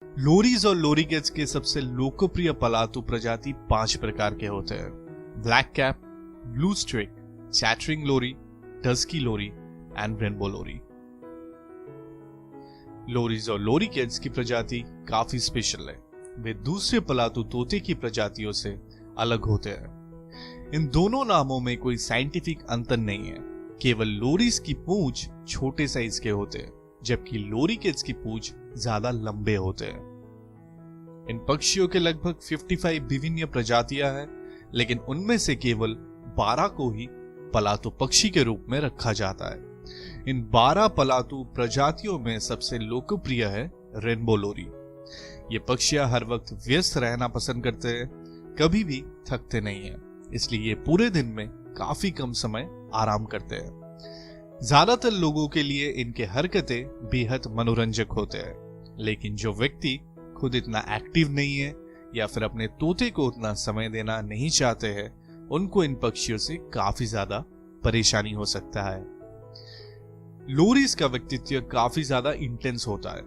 लोरीज और लोरीकेट्स के सबसे लोकप्रिय पालतू प्रजाति 5 प्रकार के होते हैं। Black cap, blue streak, chattering lory, dusky lory and rainbow lory. Lories और लोरीकेट्स की प्रजाति काफी स्पेशल है। वे दूसरे पालतू तोते की प्रजातियों से अलग होते हैं। इन दोनों नामों में कोई साइंटिफिक अंतर नहीं है, केवल लोरीज की पूंछ छोटे साइज के होते हैं जबकि लोरीकेट्स की पूंछ ज्यादा लंबे होते हैं। इन पक्षियों के लगभग 55 विभिन्न प्रजातियां हैं, लेकिन उनमें से केवल 12 को ही पालतू पक्षी के रूप में रखा जाता है। इन 12 पालतू प्रजातियों में सबसे लोकप्रिय है रेनबो लोरी। ये पक्षियां हर वक्त व्यस्त रहना पसंद करते हैं, कभी भी थकते नहीं हैं, इसलिए ये पूरे दिन में काफी कम समय आराम करते हैं। ज्यादातर लोगों के लिए इनके हरकतें बेहद मनोरंजक होते हैं, लेकिन जो व्यक्ति खुद इतना एक्टिव नहीं है या फिर अपने तोते को उतना समय देना नहीं चाहते हैं, उनको इन पक्षियों से काफी ज्यादा परेशानी हो सकता है। लोरीज का व्यक्तित्व काफी ज्यादा इंटेंस होता है।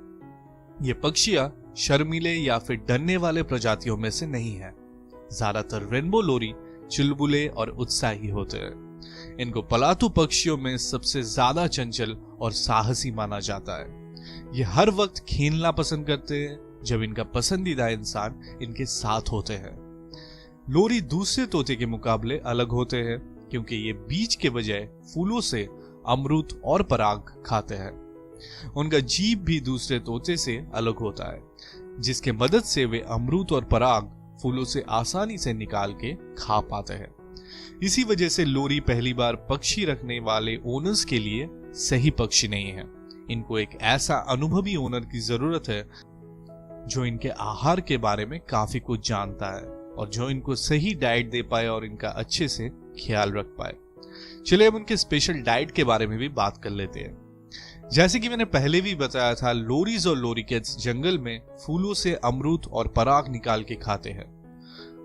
ये पक्षियां शर्मीले या फिर डरने वाले प्रजातियों में से नहीं है। ज्यादातर रेनबो लोरी चुलबुले और उत्साही होते हैं। इनको पालतू पक्षियों में सबसे ज्यादा चंचल और साहसी माना जाता है। ये हर वक्त खेलना पसंद करते हैं जब इनका पसंदीदा इंसान इनके साथ होते हैं। लोरी दूसरे तोते के मुकाबले अलग होते हैं क्योंकि ये बीज के बजाय फूलों से अमरूद और पराग खाते हैं। उनका जीभ भी दूसरे तोते से अलग होता है, जिसके मदद से वे अमरूद और पराग फूलों से आसानी से निकाल के खा पाते हैं। इसी वजह से लोरी पहली बार पक्षी रखने वाले ओनर्स के लिए सही पक्षी नहीं है। इनको एक ऐसा अनुभवी ओनर की जरूरत है जो इनके आहार के बारे में काफी कुछ जानता है और जो इनको सही डाइट दे पाए और इनका अच्छे से ख्याल रख पाए। चलिए अब उनके स्पेशल डाइट के बारे में भी बात कर लेते हैं। जैसे कि मैंने पहले भी बताया था, लोरीज और लोरीकेट्स जंगल में फूलों से अमरूद और पराग निकाल के खाते हैं।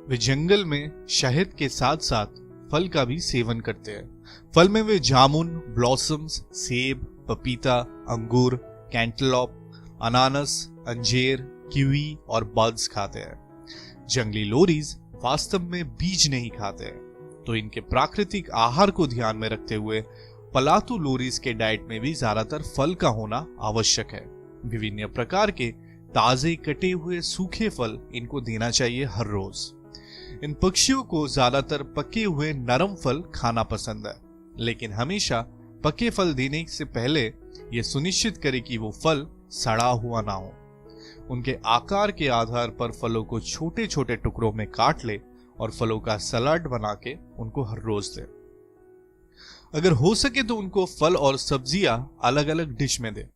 वे जंगल में शहद के साथ साथ फल का भी सेवन करते हैं। फल में वे जामुन, ब्लॉसम्स, सेब, पपीता, अंगूर, कैंटलॉप, अनानास, अंजीर, कीवी और बड्स खाते हैं। जंगली लोरीज वास्तव में बीज नहीं खाते हैं, तो इनके प्राकृतिक आहार को ध्यान में रखते हुए पालतू लोरीज के डाइट में भी ज्यादातर फल का होना आवश्यक है। विभिन्न प्रकार के ताजे कटे हुए सूखे फल इनको देना चाहिए हर रोज। इन पक्षियों को ज्यादातर पके हुए नरम फल खाना पसंद है, लेकिन हमेशा पके फल देने से पहले यह सुनिश्चित करें कि वो फल सड़ा हुआ ना हो। उनके आकार के आधार पर फलों को छोटे छोटे टुकड़ों में काट ले और फलों का सलाद बना के उनको हर रोज दे। अगर हो सके तो उनको फल और सब्जियां अलग अलग डिश में दे।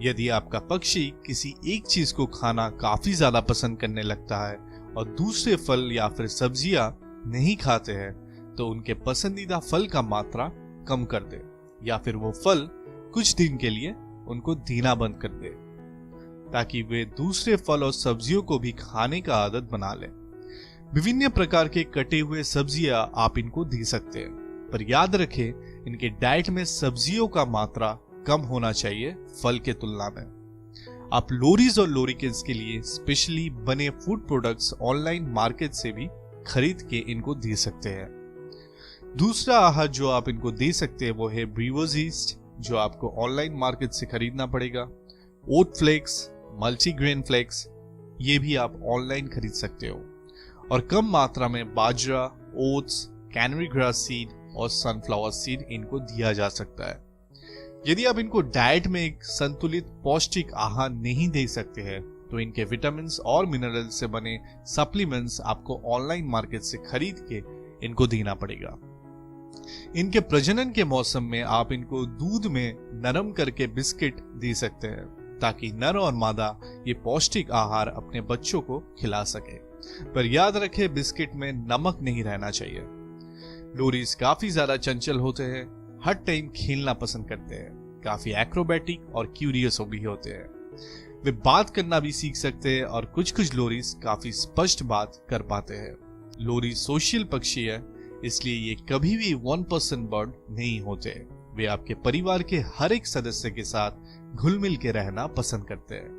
यदि आपका पक्षी किसी एक चीज को खाना काफी ज्यादा पसंद करने लगता है और दूसरे फल या फिर सब्जियां नहीं खाते हैं, तो उनके पसंदीदा फल का मात्रा कम कर दे या फिर वो फल कुछ दिन के लिए उनको देना बंद कर दे, ताकि वे दूसरे फल और सब्जियों को भी खाने का आदत बना लें। विभिन्न प्रकार के कटे हुए सब्जियां आप इनको दे सकते हैं, पर याद रखें इनके डाइट में सब्जियों का मात्रा कम होना चाहिए फल के तुलना में। आप लोरीज और लोरीकेट्स के लिए स्पेशली बने फूड प्रोडक्ट्स ऑनलाइन मार्केट से भी खरीद के इनको दे सकते हैं। दूसरा आहार जो आप इनको दे सकते हैं वो है ब्रीवर्स ईस्ट, जो आपको ऑनलाइन मार्केट से खरीदना पड़ेगा। ओट फ्लेक्स, मल्टीग्रेन फ्लेक्स, ये भी आप ऑनलाइन खरीद सकते हो। और कम मात्रा में बाजरा, ओट्स, कैनरी ग्रास सीड और सनफ्लावर सीड इनको दिया जा सकता है। यदि आप इनको डाइट में एक संतुलित पौष्टिक आहार नहीं दे सकते हैं, तो इनके विटामिन और मिनरल से बने सप्लीमेंट्स आपको ऑनलाइन मार्केट से खरीद के इनको देना पड़ेगा। इनके प्रजनन के मौसम में आप इनको दूध में नरम करके बिस्किट दे सकते हैं, ताकि नर और मादा ये पौष्टिक आहार अपने बच्चों को खिला सके। पर याद रखें, बिस्किट में नमक नहीं रहना चाहिए। लोरीज काफी ज्यादा चंचल होते हैं, हर टाइम खेलना पसंद करते हैं, काफी एक्रोबैटिक और क्यूरियस भी होते हैं। वे बात करना भी सीख सकते हैं और कुछ लोरीज काफी स्पष्ट बात कर पाते हैं। लोरी सोशल पक्षी है, इसलिए ये कभी भी 1% बर्ड नहीं होते। वे आपके परिवार के हर एक सदस्य के साथ घुल मिल के रहना पसंद करते हैं।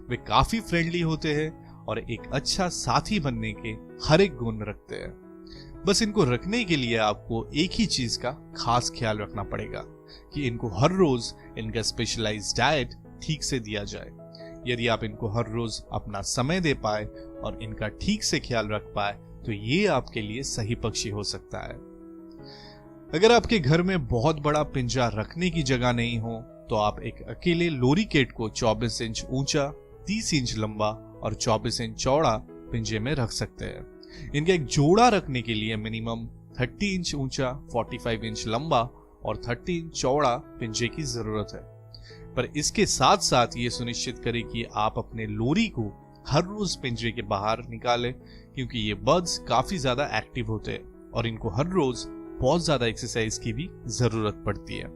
वे काफी फ्रेंडली होते हैं और एक अच्छा साथी बनने के हर एक गुण रखते हैं। बस इनको रखने के लिए आपको एक ही चीज का खास ख्याल रखना पड़ेगा कि इनको हर रोज इनका स्पेशलाइज्ड डाइट ठीक से दिया जाए। यदि आप इनको हर रोज अपना समय दे पाए और इनका ठीक से ख्याल रख पाए तो ये आपके लिए सही पक्षी हो सकता है। अगर आपके घर में बहुत बड़ा पिंजरा रखने की जगह नहीं हो तो आप एक अकेले लोरीकेट को 24 इंच ऊंचा, 30 इंच लंबा और 24 इंच चौड़ा पिंजरे में रख सकते हैं। इनका एक जोड़ा रखने के लिए मिनिमम 30 इंच ऊंचा, 45 इंच लंबा और 30 इंच चौड़ा पिंजरे की जरूरत है। पर इसके साथ साथ ये सुनिश्चित करें कि आप अपने लोरी को हर रोज पिंजरे के बाहर निकालें, क्योंकि ये बर्ड्स काफी ज्यादा एक्टिव होते हैं और इनको हर रोज बहुत ज्यादा एक्सरसाइज की भी जरूरत पड़ती है।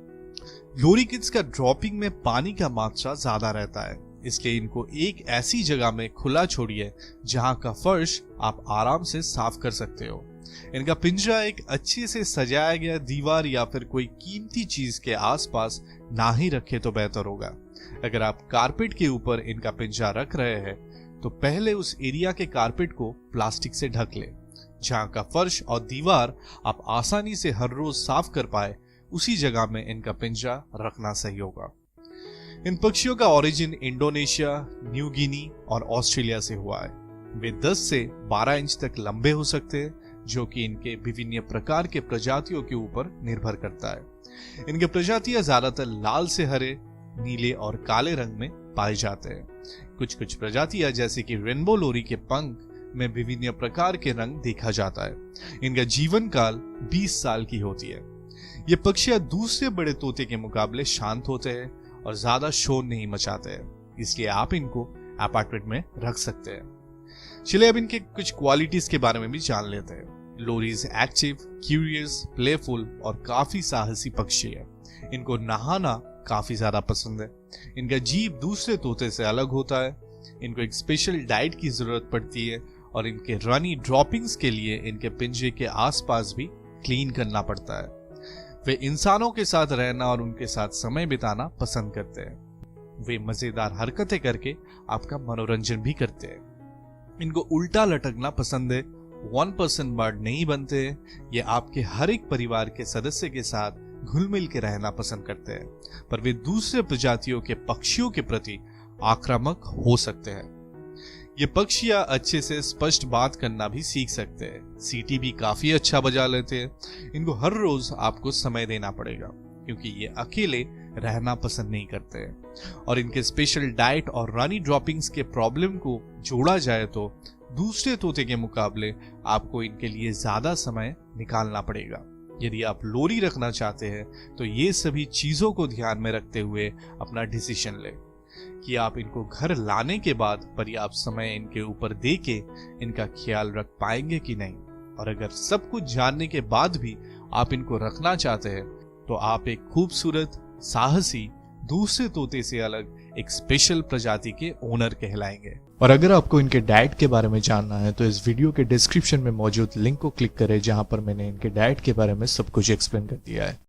लोरीकिड्स का ड्रॉपिंग में पानी का मात्रा ज्यादा रहता है, इसलिए इनको एक ऐसी जगह में खुला छोड़िए जहां का फर्श आप आराम से साफ कर सकते हो। इनका पिंजरा एक अच्छे से सजाया गया दीवार या फिर कोई कीमती चीज के आसपास ना ही रखे तो बेहतर होगा। अगर आप कारपेट के ऊपर इनका पिंजरा रख रहे हैं तो पहले उस एरिया के कारपेट को प्लास्टिक से ढक ले। जहां का फर्श और दीवार आप आसानी से हर रोज साफ कर पाए, उसी जगह में इनका पिंजरा रखना सही होगा। इन पक्षियों का ओरिजिन इंडोनेशिया, न्यू गिनी और ऑस्ट्रेलिया से हुआ है। वे 10 से 12 इंच तक लंबे हो सकते हैं, जो कि इनके विभिन्न प्रकार के प्रजातियों के ऊपर निर्भर करता है। इनके प्रजातियां ज्यादातर लाल से हरे, नीले और काले रंग में पाए जाते हैं। कुछ प्रजातियां जैसे कि रेनबो लोरी के पंख में विभिन्न प्रकार के रंग देखा जाता है। इनका जीवन काल 20 साल की होती है। ये पक्षियां दूसरे बड़े तोते के मुकाबले शांत होते हैं और ज्यादा शोर नहीं मचाते हैं, इसलिए आप इनको अपार्टमेंट में रख सकते हैं। चलिए अब इनके कुछ क्वालिटीज के बारे में भी जान लेते हैं। लोरीज एक्टिव, क्यूरियस, प्लेफुल और काफी साहसी पक्षी है। इनको नहाना काफी ज्यादा पसंद है। इनका जीव दूसरे तोते से अलग होता है। इनको एक स्पेशल डाइट की जरूरत पड़ती है और इनके रनी ड्रॉपिंग्स के लिए इनके पिंजरे के आसपास भी क्लीन करना पड़ता है। वे इंसानों के साथ रहना और उनके साथ समय बिताना पसंद करते हैं। वे मजेदार हरकतें करके आपका मनोरंजन भी करते हैं। इनको उल्टा लटकना पसंद है। 1% बर्ड नहीं बनते। ये आपके हर एक परिवार के सदस्य के साथ घुल मिल के रहना पसंद करते हैं, पर वे दूसरे प्रजातियों के पक्षियों के प्रति आक्रामक हो सकते हैं। ये पक्षियां अच्छे से स्पष्ट बात करना भी सीख सकते हैं। सीटी भी काफी अच्छा बजा लेते हैं। इनको हर रोज आपको समय देना पड़ेगा, क्योंकि ये अकेले रहना पसंद नहीं करते हैं। और इनके स्पेशल डाइट और रानी ड्रॉपिंग्स के प्रॉब्लम को जोड़ा जाए तो दूसरे तोते के मुकाबले आपको इनके लिए ज्यादा समय निकालना पड़ेगा। यदि आप लोरी रखना चाहते हैं तो ये सभी चीजों को ध्यान में रखते हुए अपना डिसीजन लें कि आप इनको घर लाने के बाद पर्याप्त समय इनके ऊपर दे के इनका ख्याल रख पाएंगे कि नहीं। और अगर सब कुछ जानने के बाद भी आप इनको रखना चाहते हैं तो आप एक खूबसूरत, साहसी, दूसरे तोते से अलग एक स्पेशल प्रजाति के ओनर कहलाएंगे। और अगर आपको इनके डाइट के बारे में जानना है तो इस वीडियो के डिस्क्रिप्शन में मौजूद लिंक को क्लिक करें, जहां पर मैंने इनके डाइट के बारे में सब कुछ एक्सप्लेन कर दिया है।